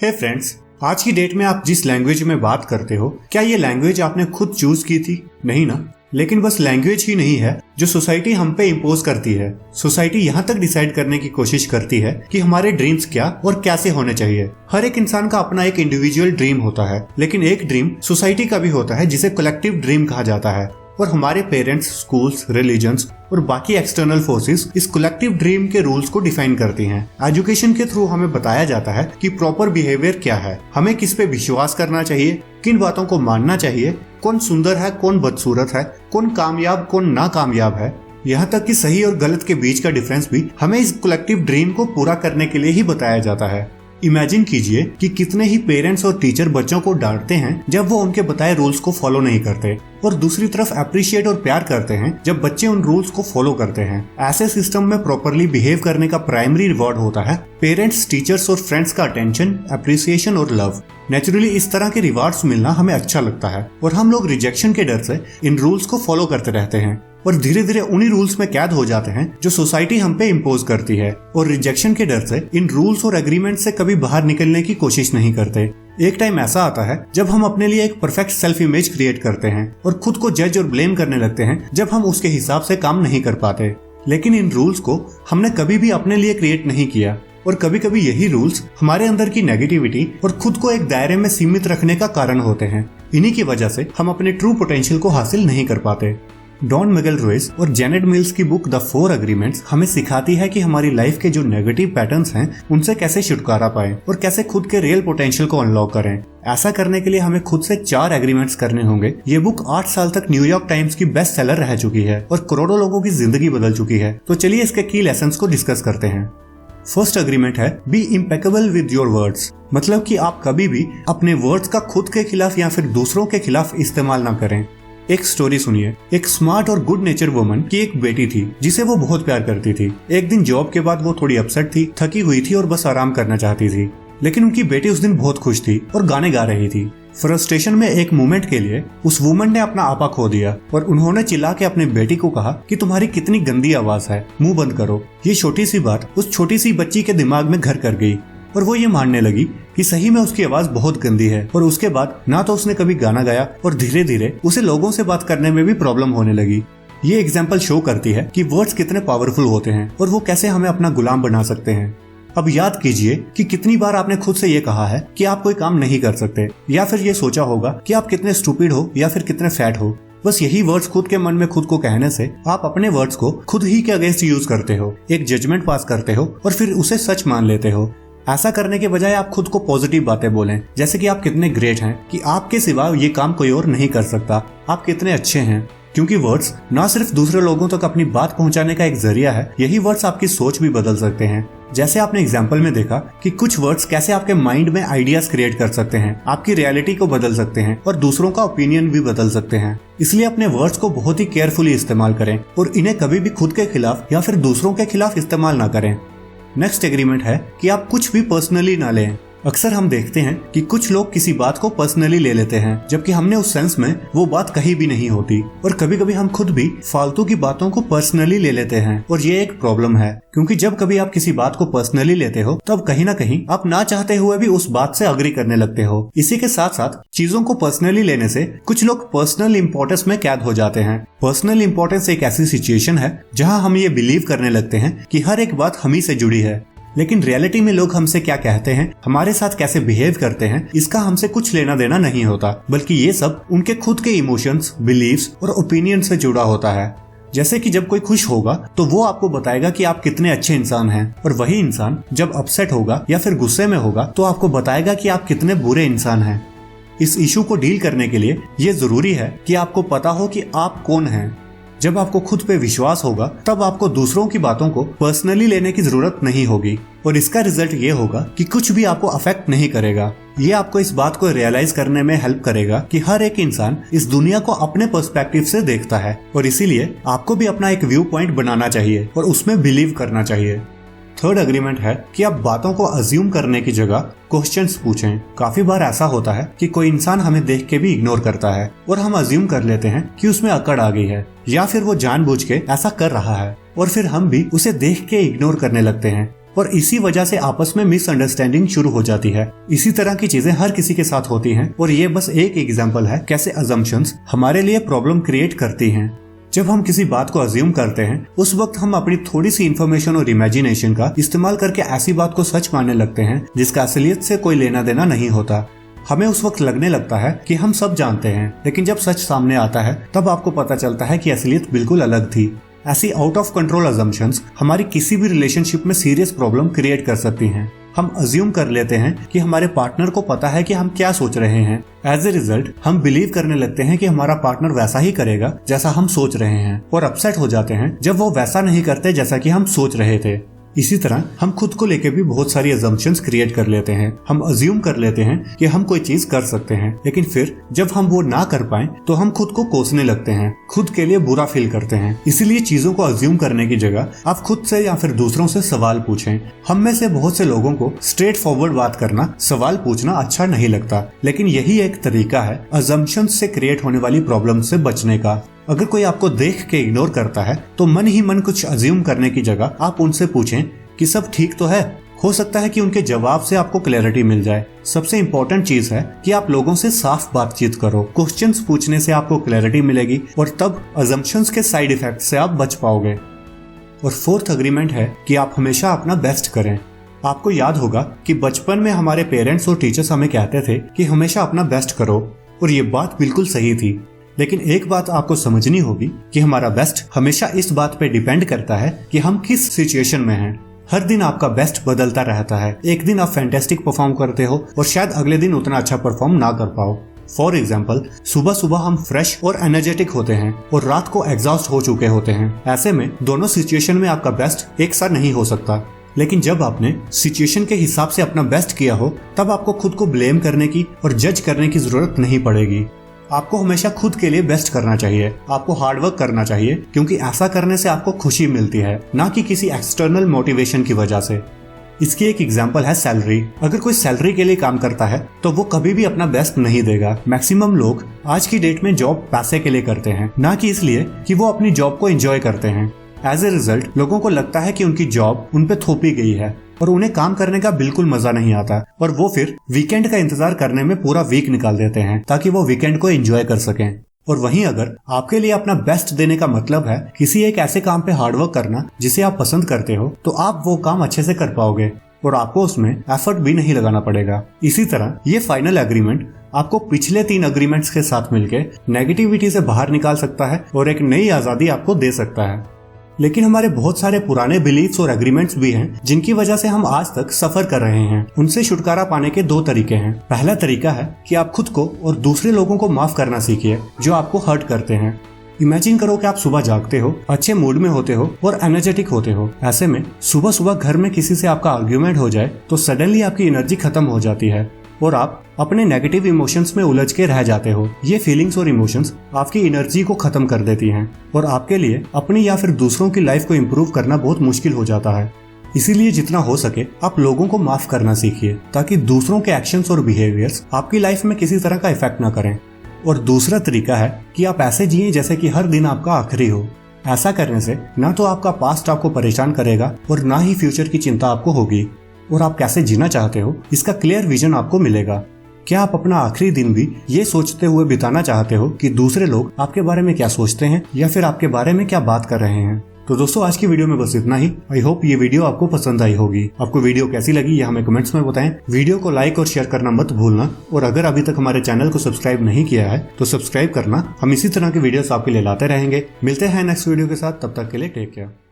हे friends, आज की date में आप जिस लैंग्वेज में बात करते हो, क्या ये लैंग्वेज आपने खुद चूज की थी? नहीं ना। लेकिन बस लैंग्वेज ही नहीं है जो सोसाइटी हम पे इम्पोज करती है। सोसाइटी यहाँ तक डिसाइड करने की कोशिश करती है कि हमारे ड्रीम्स क्या और कैसे होने चाहिए। हर एक इंसान का अपना एक इंडिविजुअल ड्रीम होता है, लेकिन एक ड्रीम सोसाइटी का भी होता है जिसे कलेक्टिव ड्रीम कहा जाता है। और हमारे पेरेंट्स, स्कूल्स, रिलीजन्स और बाकी एक्सटर्नल फोर्सेस इस कलेक्टिव ड्रीम के रूल्स को डिफाइन करती हैं। एजुकेशन के थ्रू हमें बताया जाता है कि प्रॉपर बिहेवियर क्या है, हमें किस पे विश्वास करना चाहिए, किन बातों को मानना चाहिए, कौन सुंदर है, कौन बदसूरत है, कौन कामयाब, कौन नाकामयाब है। यहाँ तक कि सही और गलत के बीच का डिफरेंस भी हमें इस कलेक्टिव ड्रीम को पूरा करने के लिए ही बताया जाता है। इमेजिन कीजिए कि कितने ही पेरेंट्स और टीचर बच्चों को डांटते हैं जब वो उनके बताए रूल्स को फॉलो नहीं करते, और दूसरी तरफ अप्रिशिएट और प्यार करते हैं जब बच्चे उन रूल्स को फॉलो करते हैं। ऐसे सिस्टम में प्रॉपरली बिहेव करने का प्राइमरी रिवॉर्ड होता है पेरेंट्स, टीचर्स और फ्रेंड्स का अटेंशन, अप्रिसिएशन और लव। नेचुरली इस तरह के रिवार्ड्स मिलना हमें अच्छा लगता है और हम लोग रिजेक्शन के डर से इन रूल्स को फॉलो करते रहते हैं और धीरे धीरे उन्हीं रूल्स में कैद हो जाते हैं जो सोसाइटी हम पे इम्पोज करती है, और रिजेक्शन के डर से इन रूल्स और एग्रीमेंट से कभी बाहर निकलने की कोशिश नहीं करते। एक टाइम ऐसा आता है जब हम अपने लिए एक परफेक्ट सेल्फ इमेज क्रिएट करते हैं और खुद को जज और ब्लेम करने लगते हैं जब हम उसके हिसाब से काम नहीं कर पाते। लेकिन इन रूल्स को हमने कभी भी अपने लिए क्रिएट नहीं किया, और कभी कभी यही रूल्स हमारे अंदर की नेगेटिविटी और खुद को एक दायरे में सीमित रखने का कारण होते हैं। इन्हीं की वजह से हम अपने ट्रू पोटेंशियल को हासिल नहीं कर पाते। डॉन मिगेल रुइस और जेनेट मिल्स की बुक द 4 एग्रीमेंट्स हमें सिखाती है कि हमारी लाइफ के जो नेगेटिव पैटर्न्स हैं उनसे कैसे छुटकारा पाएं और कैसे खुद के रियल पोटेंशियल को अनलॉक करें। ऐसा करने के लिए हमें खुद से 4 एग्रीमेंट्स करने होंगे। ये बुक 8 साल तक न्यूयॉर्क टाइम्स की बेस्ट सेलर रह चुकी है और करोड़ों लोगों की जिंदगी बदल चुकी है। तो चलिए इसके की लेसन्स को डिस्कस करते हैं। फर्स्ट एग्रीमेंट है be impeccable with your words. मतलब कि आप कभी भी अपने वर्ड्स का खुद के खिलाफ या फिर दूसरों के खिलाफ इस्तेमाल ना करें। एक स्टोरी सुनिए। एक स्मार्ट और गुड नेचर वुमन की एक बेटी थी जिसे वो बहुत प्यार करती थी। एक दिन जॉब के बाद वो थोड़ी अपसेट थी, थकी हुई थी और बस आराम करना चाहती थी। लेकिन उनकी बेटी उस दिन बहुत खुश थी और गाने गा रही थी। फ्रस्ट्रेशन में एक मोमेंट के लिए उस वुमन ने अपना आपा खो दिया और उन्होंने चिल्ला के अपनी बेटी को कहा कि तुम्हारी कितनी गंदी आवाज है, मुंह बंद करो। ये छोटी सी बात उस छोटी सी बच्ची के दिमाग में घर कर गई और वो ये मानने लगी कि सही में उसकी आवाज बहुत गंदी है। और उसके बाद ना तो उसने कभी गाना गाया और धीरे धीरे उसे लोगों से बात करने में भी प्रॉब्लम होने लगी। ये एग्जाम्पल शो करती है कि वर्ड्स कितने पावरफुल होते हैं और वो कैसे हमें अपना गुलाम बना सकते हैं। अब याद कीजिए कि कितनी बार आपने खुद से ये कहा है कि आप कोई काम नहीं कर सकते, या फिर ये सोचा होगा कि आप कितने स्टूपिड हो या फिर कितने फैट हो। बस यही वर्ड्स खुद के मन में खुद को कहने से आप अपने वर्ड्स को खुद ही के अगेंस्ट यूज करते हो, एक जजमेंट पास करते हो और फिर उसे सच मान लेते हो। ऐसा करने के बजाय आप खुद को पॉजिटिव बातें बोलें, जैसे कि आप कितने ग्रेट हैं, कि आपके सिवा ये काम कोई और नहीं कर सकता, आप कितने अच्छे हैं। क्योंकि वर्ड्स ना सिर्फ दूसरे लोगों तक अपनी बात पहुंचाने का एक जरिया है, यही वर्ड्स आपकी सोच भी बदल सकते हैं। जैसे आपने एग्जाम्पल में देखा कि कुछ वर्ड्स कैसे आपके माइंड में आइडियाज क्रिएट कर सकते हैं, आपकी रियलिटी को बदल सकते हैं और दूसरों का ओपिनियन भी बदल सकते हैं। इसलिए अपने वर्ड्स को बहुत ही केयरफुली इस्तेमाल करें और इन्हें कभी भी खुद के खिलाफ या फिर दूसरों के खिलाफ इस्तेमाल ना करें। नेक्स्ट एग्रीमेंट है कि आप कुछ भी पर्सनली ना लें। अक्सर हम देखते हैं कि कुछ लोग किसी बात को पर्सनली ले लेते हैं, जबकि हमने उस सेंस में वो बात कही भी नहीं होती। और कभी कभी हम खुद भी फालतू की बातों को पर्सनली ले लेते हैं, और ये एक प्रॉब्लम है। क्योंकि जब कभी आप किसी बात को पर्सनली लेते हो तब कहीं ना कहीं आप ना चाहते हुए भी उस बात से अग्री करने लगते हो। इसी के साथ साथ चीजों को पर्सनली लेने से कुछ लोग पर्सनल इंपॉर्टेंस में कैद हो जाते हैं। पर्सनल इंपॉर्टेंस एक ऐसी सिचुएशन है जहाँ हम ये बिलीव करने लगते हैं कि हर एक बात हम ही से जुड़ी है, लेकिन रियलिटी में लोग हमसे क्या कहते हैं, हमारे साथ कैसे बिहेव करते हैं, इसका हमसे कुछ लेना देना नहीं होता, बल्कि ये सब उनके खुद के इमोशंस, बिलीव्स और ओपिनियन से जुड़ा होता है। जैसे कि जब कोई खुश होगा तो वो आपको बताएगा कि आप कितने अच्छे इंसान हैं, और वही इंसान जब अपसेट होगा या फिर गुस्से में होगा तो आपको बताएगा कि आप कितने बुरे इंसान हैं। इस इशू को डील करने के लिए ये जरूरी है कि आपको पता हो कि आप कौन हैं। जब आपको खुद पे विश्वास होगा तब आपको दूसरों की बातों को पर्सनली लेने की जरूरत नहीं होगी, और इसका रिजल्ट ये होगा कि कुछ भी आपको अफेक्ट नहीं करेगा। ये आपको इस बात को रियलाइज करने में हेल्प करेगा कि हर एक इंसान इस दुनिया को अपने पर्सपेक्टिव से देखता है, और इसीलिए आपको भी अपना एक व्यू पॉइंट बनाना चाहिए और उसमें बिलीव करना चाहिए। थर्ड एग्रीमेंट है कि आप बातों को अज्यूम करने की जगह क्वेश्चंस पूछें। काफी बार ऐसा होता है कि कोई इंसान हमें देख के भी इग्नोर करता है और हम अज्यूम कर लेते हैं कि उसमें अकड़ आ गई है, या फिर वो जानबूझ के ऐसा कर रहा है, और फिर हम भी उसे देख के इग्नोर करने लगते हैं। और इसी वजह से आपस में मिसअंडरस्टैंडिंग शुरू हो जाती है। इसी तरह की चीजें हर किसी के साथ होती हैं और ये बस एक एग्जांपल है कैसे अजम्पशंस हमारे लिए प्रॉब्लम क्रिएट करती हैं। जब हम किसी बात को अज्यूम करते हैं उस वक्त हम अपनी थोड़ी सी इन्फॉर्मेशन और इमेजिनेशन का इस्तेमाल करके ऐसी बात को सच मानने लगते हैं जिसका असलियत से कोई लेना देना नहीं होता। हमें उस वक्त लगने लगता है कि हम सब जानते हैं, लेकिन जब सच सामने आता है तब आपको पता चलता है कि असलियत बिल्कुल अलग थी। ऐसी आउट ऑफ कंट्रोल अजम्पशंस हमारी किसी भी रिलेशनशिप में सीरियस प्रॉब्लम क्रिएट कर सकती हैं। हम अज्यूम कर लेते हैं कि हमारे पार्टनर को पता है कि हम क्या सोच रहे हैं। एज ए रिजल्ट हम बिलीव करने लगते हैं कि हमारा पार्टनर वैसा ही करेगा जैसा हम सोच रहे हैं और अपसेट हो जाते हैं जब वो वैसा नहीं करते जैसा कि हम सोच रहे थे। इसी तरह हम खुद को लेकर भी बहुत सारी अजम्पशंस क्रिएट कर लेते हैं। हम अज्यूम कर लेते हैं कि हम कोई चीज कर सकते हैं, लेकिन फिर जब हम वो ना कर पाए तो हम खुद को कोसने लगते हैं, खुद के लिए बुरा फील करते हैं। इसीलिए चीजों को अज्यूम करने की जगह आप खुद से या फिर दूसरों से सवाल पूछें। हम में से बहुत से लोगों को स्ट्रेट फॉरवर्ड बात करना, सवाल पूछना अच्छा नहीं लगता, लेकिन यही एक तरीका है अजम्पशंस से क्रिएट होने वाली प्रॉब्लम से बचने का। अगर कोई आपको देख के इग्नोर करता है तो मन ही मन कुछ अज्यूम करने की जगह आप उनसे पूछें कि सब ठीक तो है। हो सकता है कि उनके जवाब से आपको क्लैरिटी मिल जाए। सबसे इम्पोर्टेंट चीज है कि आप लोगों से साफ बातचीत करो। क्वेश्चंस पूछने से आपको क्लैरिटी मिलेगी और तब अजम्पशंस के साइड इफेक्ट से आप बच पाओगे। और फोर्थ अग्रीमेंट है कि आप हमेशा अपना बेस्ट करें। आपको याद होगा कि बचपन में हमारे पेरेंट्स और टीचर्स हमें कहते थे कि हमेशा अपना बेस्ट करो, और ये बात बिल्कुल सही थी। लेकिन एक बात आपको समझनी होगी कि हमारा बेस्ट हमेशा इस बात पे डिपेंड करता है कि हम किस सिचुएशन में हैं। हर दिन आपका बेस्ट बदलता रहता है। एक दिन आप फैंटास्टिक परफॉर्म करते हो और शायद अगले दिन उतना अच्छा परफॉर्म ना कर पाओ। फॉर एग्जाम्पल, सुबह सुबह हम फ्रेश और एनर्जेटिक होते हैं और रात को एग्जॉस्ट हो चुके होते हैं। ऐसे में दोनों सिचुएशन में आपका बेस्ट एक साथ नहीं हो सकता। लेकिन जब आपने सिचुएशन के हिसाब से अपना बेस्ट किया हो तब आपको खुद को ब्लेम करने की और जज करने की जरूरत नहीं पड़ेगी। आपको हमेशा खुद के लिए बेस्ट करना चाहिए। आपको हार्डवर्क करना चाहिए, क्योंकि ऐसा करने से आपको खुशी मिलती है, ना कि किसी एक्सटर्नल मोटिवेशन की वजह से। इसकी एक एग्जांपल है सैलरी। अगर कोई सैलरी के लिए काम करता है तो वो कभी भी अपना बेस्ट नहीं देगा। मैक्सिमम लोग आज की डेट में जॉब पैसे के लिए करते हैं, ना कि इसलिए कि वो अपनी जॉब को एंजॉय करते हैं। एज ए रिजल्ट लोगों को लगता है कि उनकी जॉब उन पे थोपी गई है और उन्हें काम करने का बिल्कुल मजा नहीं आता, और वो फिर वीकेंड का इंतजार करने में पूरा वीक निकाल देते हैं ताकि वो वीकेंड को एंजॉय कर सकें। और वहीं अगर आपके लिए अपना बेस्ट देने का मतलब है किसी एक ऐसे काम पे हार्डवर्क करना जिसे आप पसंद करते हो, तो आप वो काम अच्छे से कर पाओगे और आपको उसमें एफर्ट भी नहीं लगाना पड़ेगा। इसी तरह ये फाइनल एग्रीमेंट आपको पिछले 3 अग्रीमेंट्स के साथ मिलकर नेगेटिविटी से बाहर निकाल सकता है और एक नई आजादी आपको दे सकता है। लेकिन हमारे बहुत सारे पुराने बिलीफ्स और एग्रीमेंट्स भी हैं जिनकी वजह से हम आज तक सफर कर रहे हैं। उनसे छुटकारा पाने के 2 तरीके हैं। पहला तरीका है कि आप खुद को और दूसरे लोगों को माफ करना सीखिए जो आपको हर्ट करते हैं। इमेजिन करो कि आप सुबह जागते हो, अच्छे मूड में होते हो और एनर्जेटिक होते हो। ऐसे में सुबह सुबह घर में किसी से आपका आर्ग्यूमेंट हो जाए तो सडनली आपकी एनर्जी खत्म हो जाती है और आप अपने नेगेटिव इमोशंस में उलझ के रह जाते हो। ये फीलिंग्स और इमोशंस आपकी एनर्जी को खत्म कर देती हैं और आपके लिए अपनी या फिर दूसरों की लाइफ को इम्प्रूव करना बहुत मुश्किल हो जाता है। इसीलिए जितना हो सके आप लोगों को माफ करना सीखिए ताकि दूसरों के एक्शंस और बिहेवियर्स आपकी लाइफ में किसी तरह का इफेक्ट ना करें। और दूसरा तरीका है कि आप ऐसे जिए जैसे कि हर दिन आपका आखिरी हो। ऐसा करने से ना तो आपका पास्ट आपको परेशान करेगा और ना ही फ्यूचर की चिंता आपको होगी। और आप कैसे जीना चाहते हो इसका क्लियर विजन आपको मिलेगा। क्या आप अपना आखिरी दिन भी ये सोचते हुए बिताना चाहते हो कि दूसरे लोग आपके बारे में क्या सोचते हैं या फिर आपके बारे में क्या बात कर रहे हैं? तो दोस्तों आज की वीडियो में बस इतना ही। आई होप ये वीडियो आपको पसंद आई होगी। आपको वीडियो कैसी लगी ये हमें कमेंट्स में बताएं। वीडियो को लाइक और शेयर करना मत भूलना, और अगर अभी तक हमारे चैनल को सब्सक्राइब नहीं किया है तो सब्सक्राइब करना। हम इसी तरह के वीडियोस आपके लिए लाते रहेंगे। मिलते हैं नेक्स्ट वीडियो के साथ, तब तक के लिए टेक केयर।